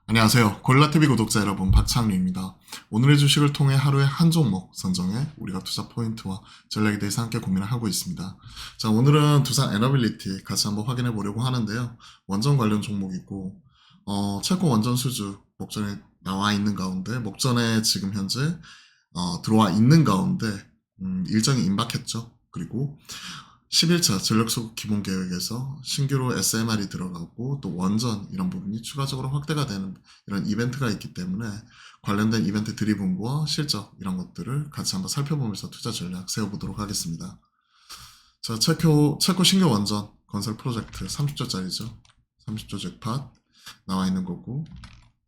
안녕하세요. 고릴라TV 구독자 여러분, 박창류입니다. 오늘의 주식을 통해 하루에 한 종목 선정해 우리가 투자 포인트와 전략에 대해서 함께 고민을 하고 있습니다. 자, 오늘은 두산 에너빌리티 같이 한번 확인해 보려고 하는데요. 원전 관련 종목이고, 체코 원전 수주 목전에 나와 있는 가운데, 목전에 지금 현재 들어와 있는 가운데 일정이 임박했죠. 그리고 11차 전력수급 기본계획에서 신규로 SMR이 들어가고 또 원전 이런 부분이 추가적으로 확대가 되는 이런 이벤트가 있기 때문에 관련된 이벤트 드리븐과 실적 이런 것들을 같이 한번 살펴보면서 투자 전략 세워보도록 하겠습니다. 자, 체코 신규 원전 건설 프로젝트 30조짜리죠. 30조 잭팟 나와 있는 거고,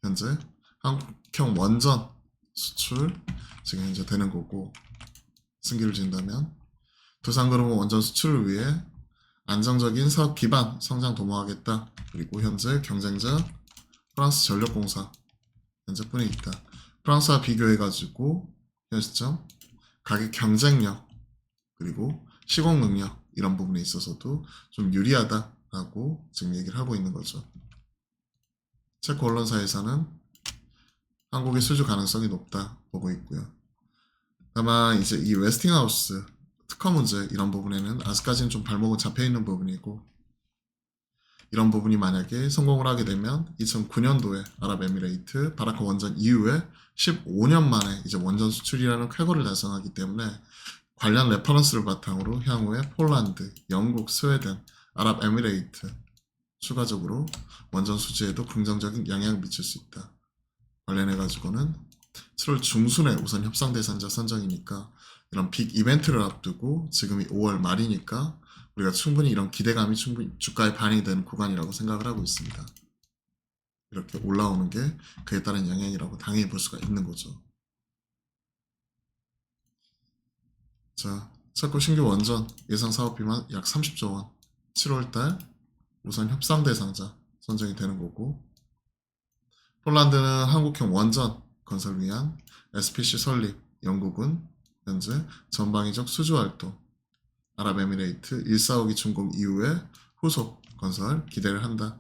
현재 한국형 원전 수출 지금 현재 되는 거고, 승기를 진다면 두산그룹은 원전 수출을 위해 안정적인 사업 기반 성장 도모하겠다. 그리고 현재 경쟁자 프랑스 전력공사 현재뿐에 있다. 프랑스와 비교해가지고 현 시점 가격 경쟁력 그리고 시공 능력 이런 부분에 있어서도 좀 유리하다라고 지금 얘기를 하고 있는 거죠. 체코 언론사에서는 한국의 수주 가능성이 높다 보고 있고요. 다만 이제 이 웨스팅하우스 특허 문제 이런 부분에는 아직까지는 좀 발목은 잡혀있는 부분이고, 이런 부분이 만약에 성공을 하게 되면 2009년도에 아랍에미레이트 바라크 원전 이후에 15년 만에 이제 원전 수출이라는 쾌거를 달성하기 때문에 관련 레퍼런스를 바탕으로 향후에 폴란드, 영국, 스웨덴, 아랍에미레이트 추가적으로 원전 수주에도 긍정적인 영향을 미칠 수 있다. 관련해가지고는 7월 중순에 우선 협상 대상자 선정이니까 이런 빅 이벤트를 앞두고 지금이 5월 말이니까 우리가 충분히 이런 기대감이 충분히 주가에 반영이 되는 구간이라고 생각을 하고 있습니다. 이렇게 올라오는 게 그에 따른 영향이라고 당연히 볼 수가 있는 거죠. 자, 체코 신규 원전 예상 사업비만 약 30조 원, 7월달 우선 협상 대상자 선정이 되는 거고, 폴란드는 한국형 원전 건설 위한 SPC 설립, 영국은 현재 전방위적 수주 활동, 아랍에미레이트 145기 준공 이후에 후속 건설 기대를 한다.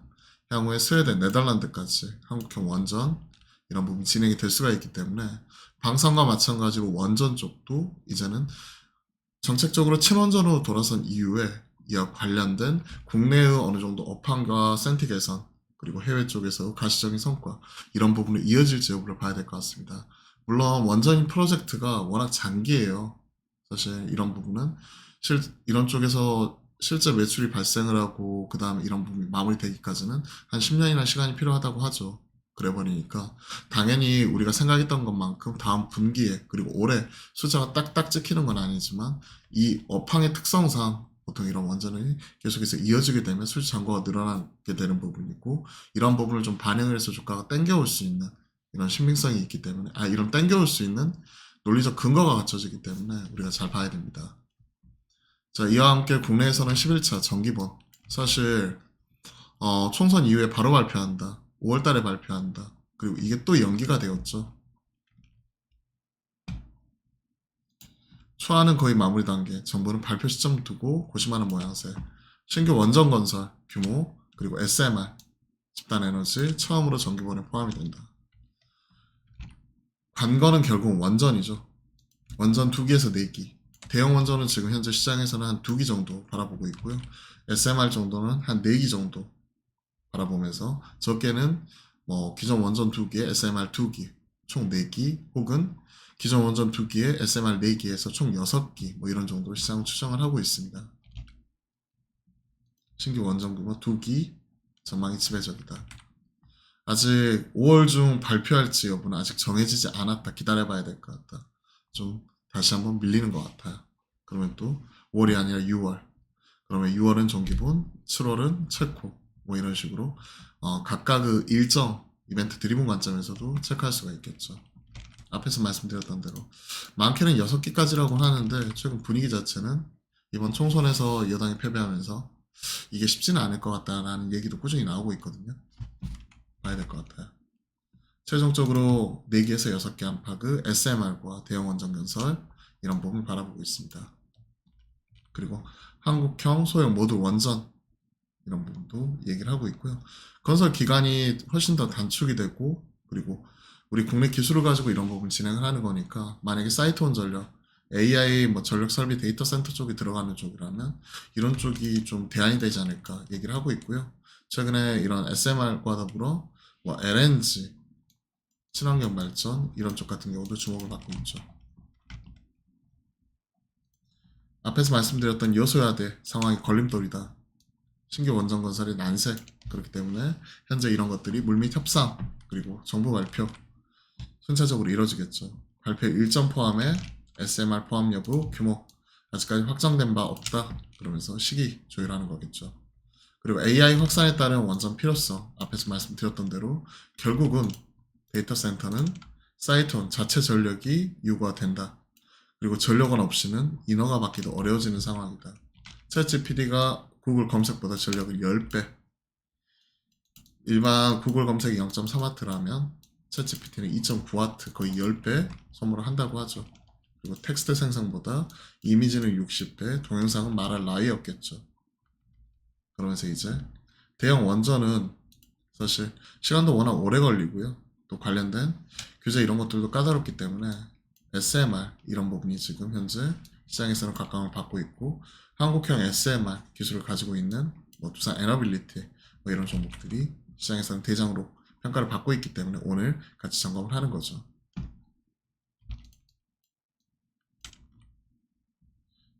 향후에 스웨덴, 네덜란드까지 한국형 원전 이런 부분이 진행이 될 수가 있기 때문에 방산과 마찬가지로 원전 쪽도 이제는 정책적으로 친원전으로 돌아선 이후에 이와 관련된 국내의 어느 정도 업황과 센티 개선 그리고 해외 쪽에서 가시적인 성과 이런 부분을 이어질지 여부를 봐야 될 것 같습니다. 물론 원전인 프로젝트가 워낙 장기예요. 사실 이런 부분은 이런 쪽에서 실제 매출이 발생을 하고 그 다음에 이런 부분이 마무리되기까지는 한 10년이나 시간이 필요하다고 하죠. 그래 버리니까 당연히 우리가 생각했던 것만큼 다음 분기에 그리고 올해 숫자가 딱딱 찍히는 건 아니지만 이 업황의 특성상 보통 이런 원전이 계속해서 이어지게 되면 수주 잔고가 늘어나게 되는 부분이고, 이런 부분을 좀 반영을 해서 주가가 땡겨올 수 있는 이런 신빙성이 있기 때문에 이런 땡겨올 수 있는 논리적 근거가 갖춰지기 때문에 우리가 잘 봐야 됩니다. 자, 이와 함께 국내에서는 11차 정기본 사실 총선 이후에 바로 발표한다. 5월 달에 발표한다. 그리고 이게 또 연기가 되었죠. 초안은 거의 마무리 단계, 정부는 발표 시점 두고 고심하는 모양새. 신규 원전 건설 규모, 그리고 SMR, 집단에너지 처음으로 정기본에 포함이 된다. 관건은 결국 원전이죠. 원전 2기에서 4기. 대형 원전은 지금 현재 시장에서는 한 2기 정도 바라보고 있고요. SMR 정도는 한 4기 정도 바라보면서 적게는 기존 원전 2기에 SMR 2기, 총 4기 혹은 기존 원전 2기에 SMR 4기에서 총 6기 이런 정도로 시장을 추정을 하고 있습니다. 신규 원전 규모 2기 전망이 지배적이다. 아직 5월 중 발표할지 여부는 아직 정해지지 않았다. 기다려봐야 될 것 같다. 좀 다시 한번 밀리는 것 같아요. 그러면 또 5월이 아니라 6월. 그러면 6월은 정기본, 7월은 체코. 이런 식으로 각각 그 일정 이벤트 드리븐 관점에서도 체크할 수가 있겠죠. 앞에서 말씀드렸던 대로 많게는 6기까지라고 하는데 최근 분위기 자체는 이번 총선에서 여당이 패배하면서 이게 쉽지는 않을 것 같다라는 얘기도 꾸준히 나오고 있거든요. 봐야 될 것 같아요. 최종적으로 4개에서 6개 안팎의 SMR과 대형 원전 건설 이런 부분을 바라보고 있습니다. 그리고 한국형 소형 모듈 원전 이런 부분도 얘기를 하고 있고요. 건설 기간이 훨씬 더 단축이 되고, 그리고 우리 국내 기술을 가지고 이런 부분 진행을 하는 거니까, 만약에 사이트온 전력, AI 뭐 전력 설비 데이터 센터 쪽이 들어가는 쪽이라면 이런 쪽이 좀 대안이 되지 않을까 얘기를 하고 있고요. 최근에 이런 SMR과 더불어 뭐 LNG, 친환경 발전 이런 쪽 같은 경우도 주목을 받고 있죠. 앞에서 말씀드렸던 여소야대 상황이 걸림돌이다. 신규 원전 건설이 난세. 그렇기 때문에 현재 이런 것들이 물밑 협상 그리고 정부 발표 순차적으로 이뤄지겠죠. 발표 일정 포함해 SMR 포함 여부 규모 아직까지 확정된 바 없다. 그러면서 시기 조율하는 거겠죠. 그리고 AI 확산에 따른 원전 필요성 앞에서 말씀드렸던 대로 결국은 데이터 센터는 사이트원 자체 전력이 요구가 된다. 그리고 전력원 없이는 인허가 받기도 어려워지는 상황이다. 챗GPT가 구글 검색보다 전력을 10배, 일반 구글 검색이 0.3W라면 챗GPT는 2.9W, 거의 10배 선물을 한다고 하죠. 그리고 텍스트 생성보다 이미지는 60배, 동영상은 말할 나위 없겠죠. 그러면서 이제 대형 원전은 사실 시간도 워낙 오래 걸리고요. 또 관련된 규제 이런 것들도 까다롭기 때문에 SMR 이런 부분이 지금 현재 시장에서는 각광을 받고 있고, 한국형 SMR 기술을 가지고 있는 뭐 두산 에너빌리티 뭐 이런 종목들이 시장에서는 대장으로 평가를 받고 있기 때문에 오늘 같이 점검을 하는 거죠.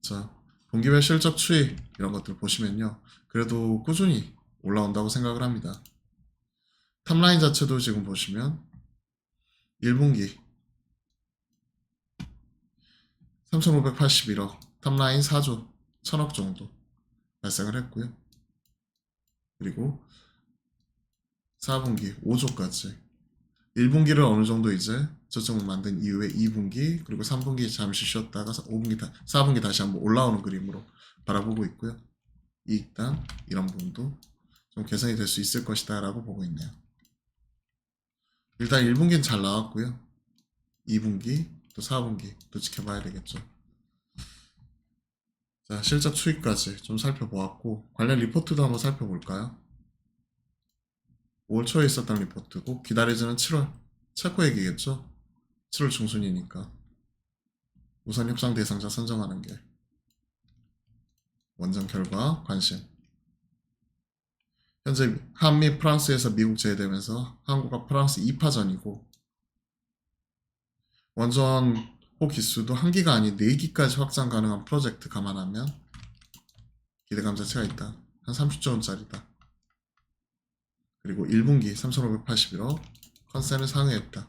자, 분기별 실적 추이 이런 것들 보시면요, 그래도 꾸준히 올라온다고 생각을 합니다. 탑라인 자체도 지금 보시면 1분기 3,581억, 탑라인 4조 1,000억 정도 발생을 했고요. 그리고 4분기 5조까지 1분기를 어느 정도 이제 저점을 만든 이후에 2분기 그리고 3분기 잠시 쉬었다가 4분기 다시 한번 올라오는 그림으로 바라보고 있고요. 이익단 이런 부분도 좀 개선이 될 수 있을 것이다 라고 보고 있네요. 일단 1분기는 잘 나왔고요. 2분기 또 4분기 또 지켜봐야 되겠죠. 자, 실적 추이까지 좀 살펴보았고, 관련 리포트도 한번 살펴볼까요? 5월 초에 있었던 리포트고 기다려지는 7월 차고 얘기겠죠. 7월 중순이니까 우선 협상 대상자 선정하는 게 원전 결과 관심. 현재 한미 프랑스에서 미국 제외되면서 한국과 프랑스 2파전이고, 원전 호 기수도 한 기가 아닌 4기까지 확장 가능한 프로젝트 감안하면 기대감 자체가 있다. 한 30조 원짜리다. 그리고 1분기 3,581억 컨센을 상회했다.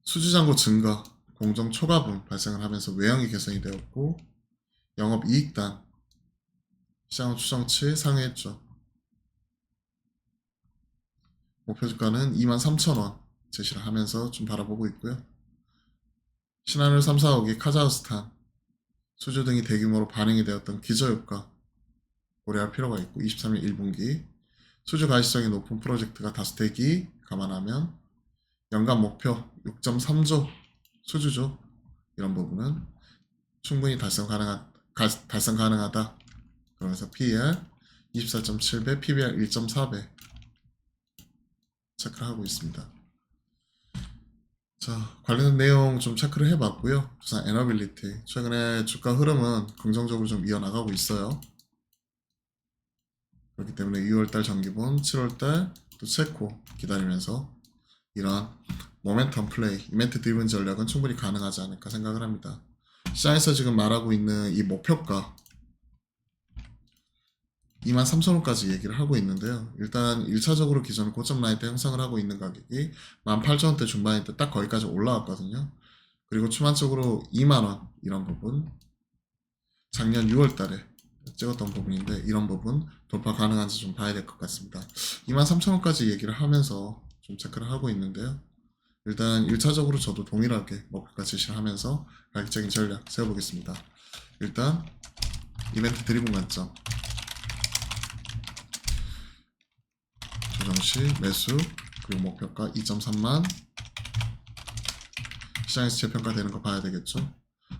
수주잔고 증가, 공정 초과분 발생을 하면서 외형이 개선이 되었고, 영업이익단 시장 추정치 상회했죠. 목표주가는 23,000원 제시를 하면서 좀 바라보고 있고요. 신한울 3, 4억이 카자흐스탄 수주 등이 대규모로 반영이 되었던 기저효과 고려할 필요가 있고, 23일 1분기 수주 가시성이 높은 프로젝트가 5대기 감안하면 연간 목표 6.3조 수주죠. 이런 부분은 충분히 달성 가능하다. 그러면서 PER 24.7배, PBR 1.4배 체크를 하고 있습니다. 자, 관련 내용 좀 체크를 해봤고요. 두산 에너빌리티 최근에 주가 흐름은 긍정적으로 좀 이어나가고 있어요. 그렇기 때문에 6월달 정기본, 7월달 또 체코 기다리면서 이러한 모멘텀 플레이, 이벤트 드리븐 전략은 충분히 가능하지 않을까 생각을 합니다. 시장에서 지금 말하고 있는 이 목표가 23,000원까지 얘기를 하고 있는데요. 일단 1차적으로 기존 고점 라인 때 형성을 하고 있는 가격이 18,000원대 중반일 때 딱 거기까지 올라왔거든요. 그리고 추만적으로 2만원 이런 부분, 작년 6월달에 찍었던 부분인데 이런 부분 돌파 가능한지 좀 봐야 될 것 같습니다. 23,000원까지 얘기를 하면서 좀 체크를 하고 있는데요. 일단 1차적으로 저도 동일하게 목표가 제시를 하면서 가격적인 전략 세워보겠습니다. 일단 이벤트 드리븐 관점, 조정시 매수, 그리고 목표가 2.3만, 시장에서 재평가되는 거 봐야 되겠죠.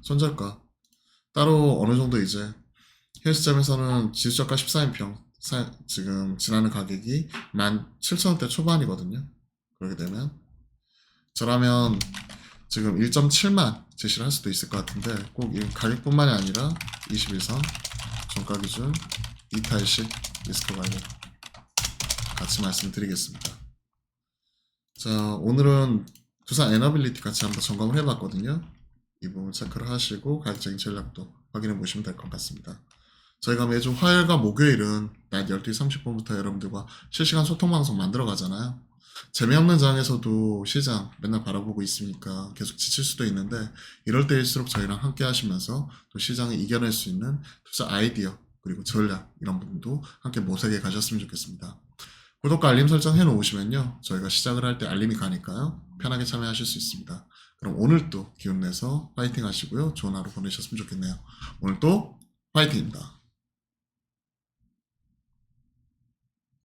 손절가 따로 어느 정도 이제 헬스점에서는 지수저가 14인평 지금 지나는 가격이 17,000원대 초반이거든요. 그렇게 되면 저라면 지금 1.7만 제시를 할 수도 있을 것 같은데 꼭 이 가격뿐만이 아니라 21선 종가 기준 이탈시 리스크 관리 같이 말씀드리겠습니다. 자, 오늘은 두산 에너빌리티 같이 한번 점검을 해봤거든요. 이 부분 체크를 하시고 가격적인 전략도 확인해 보시면 될 것 같습니다. 저희가 매주 화요일과 목요일은 낮 12시 30분부터 여러분들과 실시간 소통 방송 만들어 가잖아요. 재미없는 장에서도 시장 맨날 바라보고 있으니까 계속 지칠 수도 있는데 이럴 때일수록 저희랑 함께 하시면서 또 시장을 이겨낼 수 있는 투자 아이디어 그리고 전략 이런 부분도 함께 모색해 가셨으면 좋겠습니다. 구독과 알림 설정 해놓으시면요 저희가 시작을 할 때 알림이 가니까요 편하게 참여하실 수 있습니다. 그럼 오늘도 기운내서 파이팅 하시고요 좋은 하루 보내셨으면 좋겠네요. 오늘도 파이팅입니다.